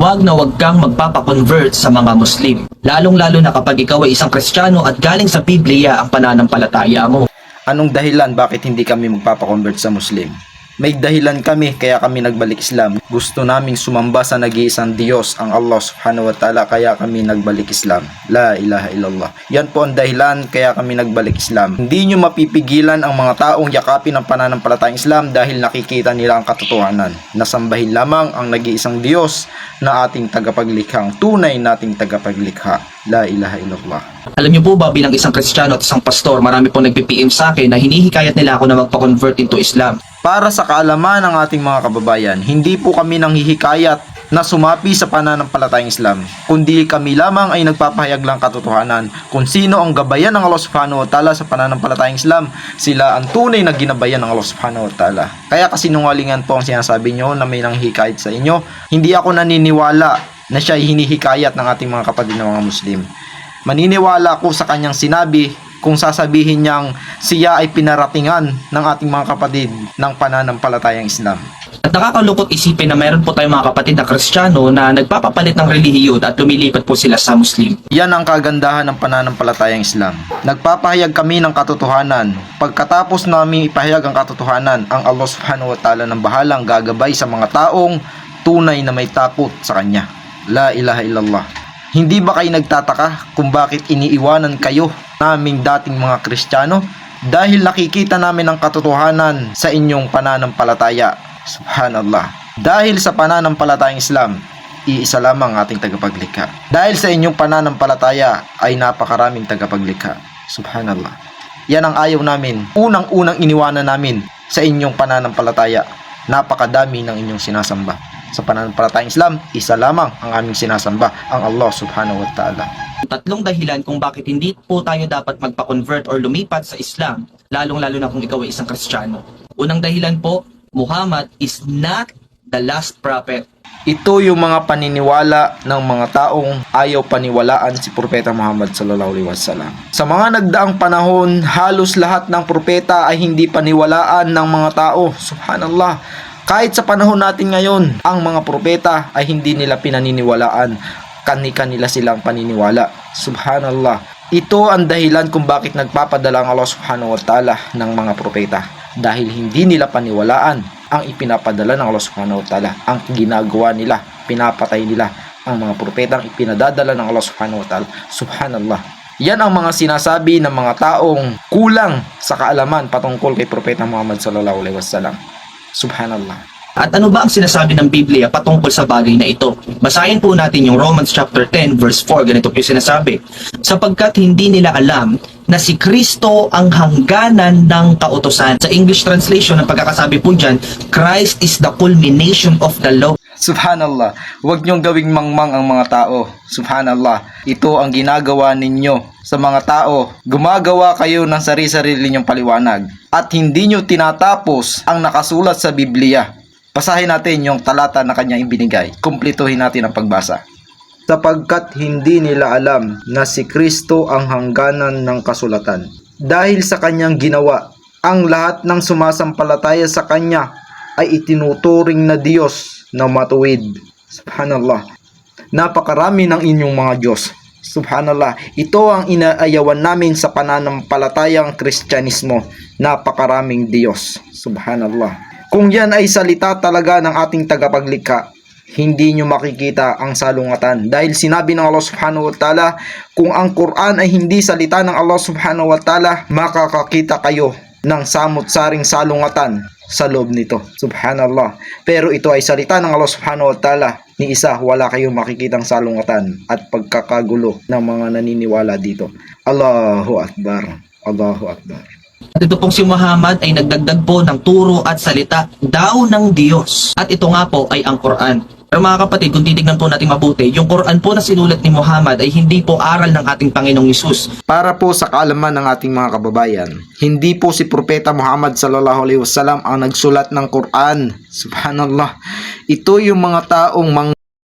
Huwag na huwag kang magpapakonvert sa mga Muslim, lalong-lalo na kapag ikaw ay isang Kristiyano at galing sa Biblia ang pananampalataya mo. Anong dahilan bakit hindi kami magpapakonvert sa Muslim? May dahilan kami kaya kami nagbalik Islam. Gusto naming sumamba sa nag-iisang Diyos, ang Allah subhanahu wa ta'ala, kaya kami nagbalik Islam. La ilaha illallah. Yan po ang dahilan kaya kami nagbalik Islam. Hindi nyo mapipigilan ang mga taong yakapin ang pananampalatayang Islam dahil nakikita nila ang katotohanan. Nasambahin lamang ang nag-iisang Diyos na ating tagapaglikhang tunay nating tagapaglikha. La ilaha illallah. Alam niyo po ba, bilang isang Kristiyano at isang pastor, marami pong nagpi-PM sa akin na hinihikayat nila ako na magpa-convert into Islam. Para sa kaalaman ng ating mga kababayan, hindi po kami nanghihikayat na sumapi sa pananampalatayang Islam, kundi kami lamang ay nagpapahayag lang katotohanan kung sino ang gabayan ng Allah subhanahu wa ta'ala sa pananampalatayang Islam. Sila ang tunay na ginabayan ng Allah subhanahu wa ta'ala. Kaya kasinungalingan po ang sinasabi nyo na may nanghihikayat sa inyo. Hindi ako naniniwala na siya ay hinihikayat ng ating mga kapatid na mga Muslim. Maniniwala ako sa kanyang sinabi kung sasabihin niyang siya ay pinaratingan ng ating mga kapatid ng pananampalatayang Islam. At nakakalungkot isipin na mayroon po tayong mga kapatid na Kristiyano na nagpapapalit ng relihiyon at lumilipat po sila sa Muslim. Yan ang kagandahan ng pananampalatayang Islam. Nagpapahayag kami ng katotohanan. Pagkatapos namin ipahayag ang katotohanan, ang Allah subhanahu wa ta'ala ng bahalang gagabay sa mga taong tunay na may takot sa Kanya. La ilaha illallah. Hindi ba kayo nagtataka kung bakit iniiwanan kayo naming dating mga Kristiyano? Dahil nakikita namin ang katotohanan sa inyong pananampalataya. Subhanallah. Dahil sa pananampalatayang Islam, iisa lamang ating tagapaglikha. Dahil sa inyong pananampalataya ay napakaraming tagapaglikha. Subhanallah. Yan ang ayaw namin. Unang-unang iniwanan namin sa inyong pananampalataya. Napakadami ng inyong sinasamba. Sa pananampalatayang Islam, isa lamang ang aming sinasamba, ang Allah subhanahu wa ta'ala. Tatlong dahilan kung bakit hindi po tayo dapat magpa-convert or lumipat sa Islam, lalong-lalo na kung ikaw ay isang Kristiyano. Unang dahilan po, Muhammad is not the last prophet. Ito yung mga paniniwala ng mga taong ayaw paniwalaan si Propeta Muhammad sallallahu alaihi wasallam. Sa mga nagdaang panahon, halos lahat ng propeta ay hindi paniwalaan ng mga tao. Subhanallah. Kahit sa panahon natin ngayon, ang mga propeta ay hindi nila pinaniniwalaan. Kani-kanila silang paniniwala. Subhanallah. Ito ang dahilan kung bakit nagpapadala ang Allah subhanahu wa ta'ala ng mga propeta. Dahil hindi nila paniwalaan ang ipinapadala ng Allah subhanahu wa ta'ala. Ang ginagawa nila, pinapatay nila ang mga propetang ipinadadala ng Allah subhanahu wa ta'ala. Subhanallah. Yan ang mga sinasabi ng mga taong kulang sa kaalaman patungkol kay Propeta Muhammad sallallahu alaihi wasallam. Subhanallah. At ano ba ang sinasabi ng Biblia patungkol sa bagay na ito? Basahin po natin yung Romans chapter 10 verse 4. Ganito po yung sinasabi. Sapagkat hindi nila alam na si Kristo ang hangganan ng kautusan. Sa English translation, ang pagkakasabi po dyan, Christ is the culmination of the law. Subhanallah. Huwag niyong gawing mangmang ang mga tao. Subhanallah. Ito ang ginagawa ninyo sa mga tao. Gumagawa kayo ng sarili-sarili ninyong paliwanag. At hindi niyo tinatapos ang nakasulat sa Biblia. Basahin natin yung talata na kanyang ibinigay. Kumplituhin natin ang pagbasa. Sapagkat hindi nila alam na si Kristo ang hangganan ng kasulatan. Dahil sa kanyang ginawa, ang lahat ng sumasampalataya sa kanya ay itinuturing na Diyos na matuwid. Subhanallah. Napakarami ng inyong mga Diyos. Subhanallah. Ito ang inaayawan namin sa pananampalatayang Kristyanismo. Napakaraming Diyos. Subhanallah. Kung yan ay salita talaga ng ating tagapaglikha, hindi nyo makikita ang salungatan. Dahil sinabi ng Allah subhanahu wa ta'ala, kung ang Quran ay hindi salita ng Allah subhanahu wa ta'ala, makakakita kayo ng samot-saring salungatan sa loob nito. Subhanallah. Pero ito ay salita ng Allah subhanahu wa ta'ala. Ni isa, wala kayong makikitang salungatan at pagkakagulo ng mga naniniwala dito. Allahu Akbar. Allahu Akbar. At ito pong si Muhammad ay nagdagdag po ng turo at salita daw ng Diyos. At ito nga po ay ang Quran. Pero mga kapatid, kung titignan po natin mabuti, yung Quran po na sinulat ni Muhammad ay hindi po aral ng ating Panginoong Hesus. Para po sa kaalaman ng ating mga kababayan, hindi po si Propeta Muhammad sallallahu alaihi wasallam ang nagsulat ng Quran. Subhanallah. Ito yung mga taong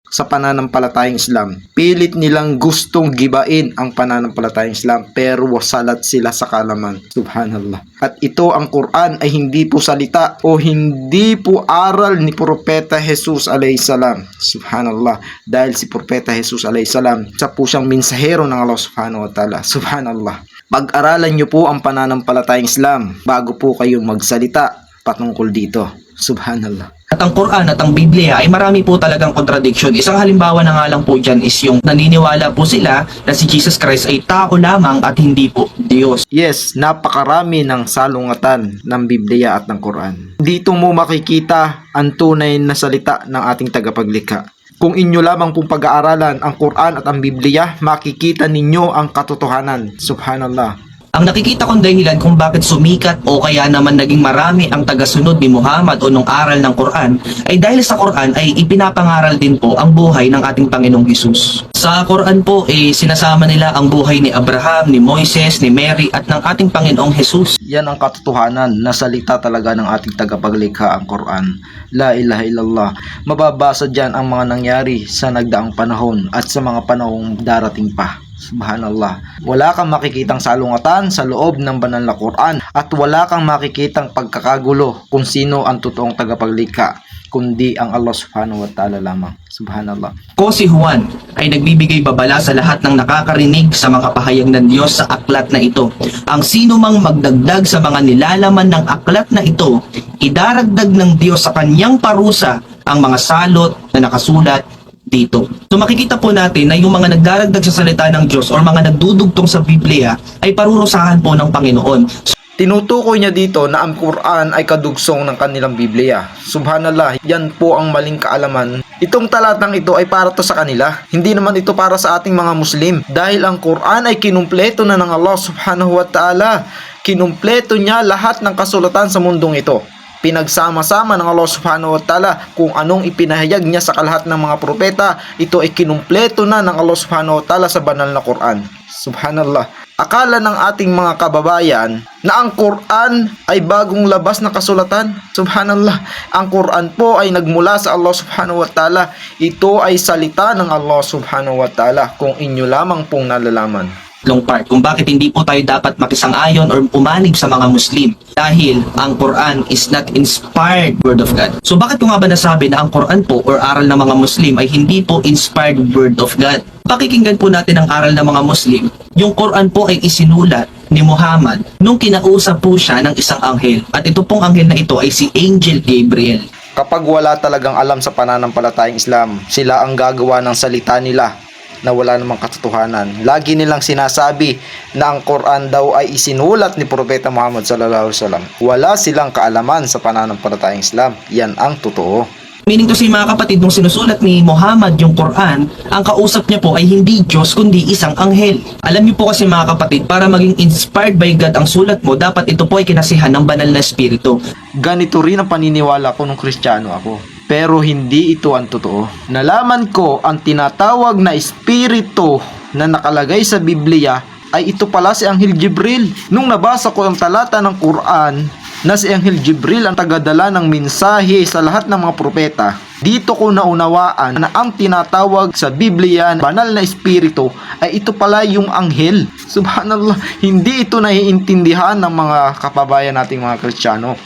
sa pananampalatayang Islam. Pilit nilang gustong gibain ang pananampalatayang Islam pero wasalat sila sa kaalaman. Subhanallah. At ito ang Quran ay hindi po salita o hindi po aral ni Propeta Jesus alayhisalam. Subhanallah. Dahil si Propeta Jesus alayhisalam, siya po siyang mensahero ng Allah subhanahu wa ta'ala. Subhanallah. Pag-aralan niyo po ang pananampalatayang Islam bago po kayo magsalita patungkol dito. Subhanallah. At ang Quran at ang Biblia ay marami po talagang contradiction. Isang halimbawa na nga lang po dyan is yung naniniwala po sila na si Jesus Christ ay tao lamang at hindi po Diyos. Yes, napakarami ng salungatan ng Biblia at ng Quran. Dito mo makikita ang tunay na salita ng ating tagapaglikha. Kung inyo lamang pong pag-aaralan ang Quran at ang Biblia, makikita ninyo ang katotohanan. Subhanallah. Ang nakikita kong dahilan kung bakit sumikat o kaya naman naging marami ang tagasunod ni Muhammad o nung aral ng Quran ay dahil sa Quran ay ipinapangaral din po ang buhay ng ating Panginoong Hesus. Sa Quran po sinasama nila ang buhay ni Abraham, ni Moises, ni Mary at ng ating Panginoong Hesus. Yan ang katotohanan na salita talaga ng ating tagapaglikha, ang Quran. La ilaha illallah. Mababasa dyan ang mga nangyari sa nagdaang panahon at sa mga panahong darating pa. Subhanallah. Wala kang makikitang salungatan sa loob ng banal na Quran at wala kang makikitang pagkakagulo kung sino ang totoong tagapaglikha, kundi ang Allah subhanahu wa ta'ala lamang. Subhanallah. Ko si Juan ay nagbibigay babala sa lahat ng nakakarinig sa mga pahayag ng Diyos sa aklat na ito. Ang sino mang magdagdag sa mga nilalaman ng aklat na ito, idaragdag ng Diyos sa kanyang parusa ang mga salot na nakasulat dito. So makikita po natin na yung mga nagdaragdag sa salita ng Diyos o mga nagdudugtong sa Biblia ay parurusahan po ng Panginoon. Tinutukoy niya dito na ang Quran ay kadugsong ng kanilang Biblia. Subhanallah, yan po ang maling kaalaman. Itong talatang ito ay para to sa kanila. Hindi naman ito para sa ating mga Muslim. Dahil ang Quran ay kinumpleto na ng Allah subhanahu wa ta'ala. Kinumpleto niya lahat ng kasulatan sa mundong ito. Pinagsama-sama ng Allah subhanahu wa ta'ala kung anong ipinahayag niya sa kalahat ng mga propeta, ito ay kinumpleto na ng Allah subhanahu wa ta'ala sa banal na Quran. Subhanallah. Akala ng ating mga kababayan na ang Quran ay bagong labas na kasulatan. Subhanallah. Ang Quran po ay nagmula sa Allah subhanahu wa ta'ala. Ito ay salita ng Allah subhanahu wa ta'ala kung inyo lamang pong nalalaman. Long part kung bakit hindi po tayo dapat makisang-ayon or umanib sa mga Muslim dahil ang Quran is not inspired word of God. So bakit ko nga ba nasabi na ang Quran po or aral ng mga Muslim ay hindi po inspired word of God? Pakikinggan po natin ang aral ng mga Muslim. Yung Quran po ay isinulat ni Muhammad nung kinausap po siya ng isang anghel. At ito pong anghel na ito ay si Angel Gabriel. Kapag wala talagang alam sa pananampalatayang Islam, sila ang gagawa ng salita nila na wala namang katotohanan. Lagi nilang sinasabi na ang Quran daw ay isinulat ni Propeta Muhammad sallallahu alaihi wasallam. Wala silang kaalaman sa pananampalatayang Islam. Yan ang totoo. Meaning to say mga kapatid, nung sinusulat ni Muhammad yung Quran, ang kausap niya po ay hindi Diyos kundi isang anghel. Alam niyo po kasi mga kapatid, para maging inspired by God ang sulat mo, dapat ito po ay kinasihan ng banal na espiritu. Ganito rin ang paniniwala ko nung Kristiyano ako. Pero hindi ito ang totoo. Nalaman ko ang tinatawag na espiritu na nakalagay sa Biblia ay ito pala si Anghel Jibril. Nung nabasa ko ang talata ng Quran na si Anghel Jibril ang tagadala ng mensahe sa lahat ng mga propeta, dito ko naunawaan na ang tinatawag sa Biblia na banal na espiritu ay ito pala yung anghel. Subhanallah, hindi ito naiintindihan ng mga kababayan nating mga Kristiyano.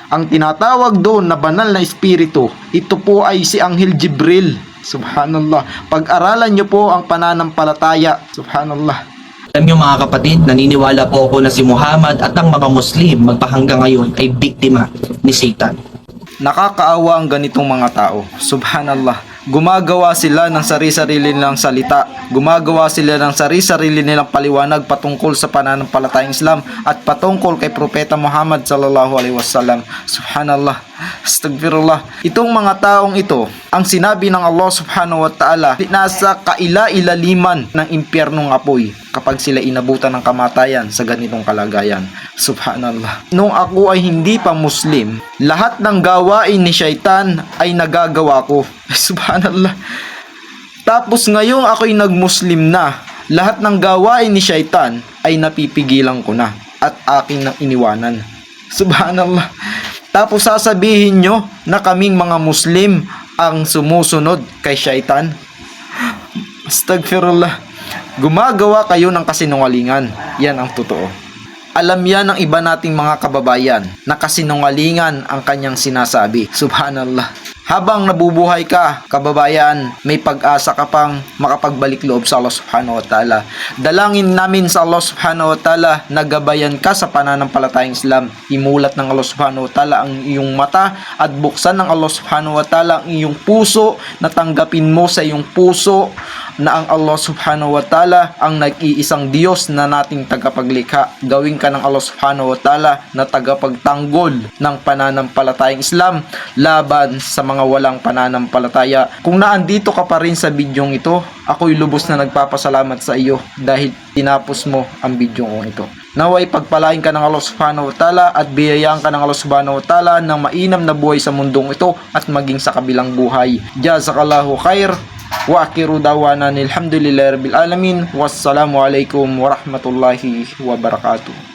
Ang tinatawag doon na banal na espiritu, ito po ay si Anghel Jibril. Subhanallah. Pag-aralan nyo po ang pananampalataya. Subhanallah. Alam niyo mga kapatid, naniniwala po ako na si Muhammad at ang mga Muslim magpahanggang ngayon ay biktima ni Satan. Nakakaawa ang ganitong mga tao. Subhanallah. Gumagawa sila ng sarili-sarili nilang salita. Gumagawa sila ng sarili-sarili nilang paliwanag patungkol sa pananampalatayang Islam at patungkol kay Propeta Muhammad sallallahu alaihi wasallam. Subhanallah. Astagfirullah. Itong mga taong ito, ang sinabi ng Allah subhanahu wa ta'ala, nasa kaila-ilaliman ng impyernong apoy kapag sila inabutan ng kamatayan sa ganitong kalagayan. Subhanallah. Nung ako ay hindi pa Muslim, lahat ng gawain ni Shaitan ay nagagawa ko. Subhanallah. Tapos ngayong ako'y nag-Muslim na, lahat ng gawain ni Shaitan ay napipigilan ko na at aking nang iniwanan. Subhanallah. Tapos sasabihin nyo na kaming mga Muslim ang sumusunod kay syaitan? Astagfirullah. Gumagawa kayo ng kasinungalingan. Yan ang totoo. Alam yan ng iba nating mga kababayan na kasinungalingan ang kanyang sinasabi. Subhanallah. Habang nabubuhay ka, kababayan, may pag-asa ka pang makapagbalik loob sa Allah subhanahu wa ta'ala. Dalangin namin sa Allah subhanahu wa ta'ala na gabayan ka sa pananampalatayang Islam. Imulat ng Allah subhanahu wa ta'ala ang iyong mata at buksan ng Allah subhanahu wa ta'ala ang iyong puso na tanggapin mo sa iyong puso na ang Allah subhanahu wa ta'ala ang nag-iisang Diyos na nating tagapaglikha. Gawin ka ng Allah subhanahu wa ta'ala na tagapagtanggol ng pananampalatayang Islam laban sa mga walang pananampalataya. Kung naandito ka pa rin sa bidyong ito, ako'y lubos na nagpapasalamat sa iyo dahil tinapos mo ang bidyong ito. Naway pagpalain ka ng Allah subhanahu wa ta'ala at biyayaan ka ng Allah subhanahu wa ta'ala ng mainam na buhay sa mundong ito at maging sa kabilang buhay. Jazakallahu khair. Wa akhiru dawana alhamdulillahi rabbil alamin. Wassalamu alaikum warahmatullahi wabarakatuh.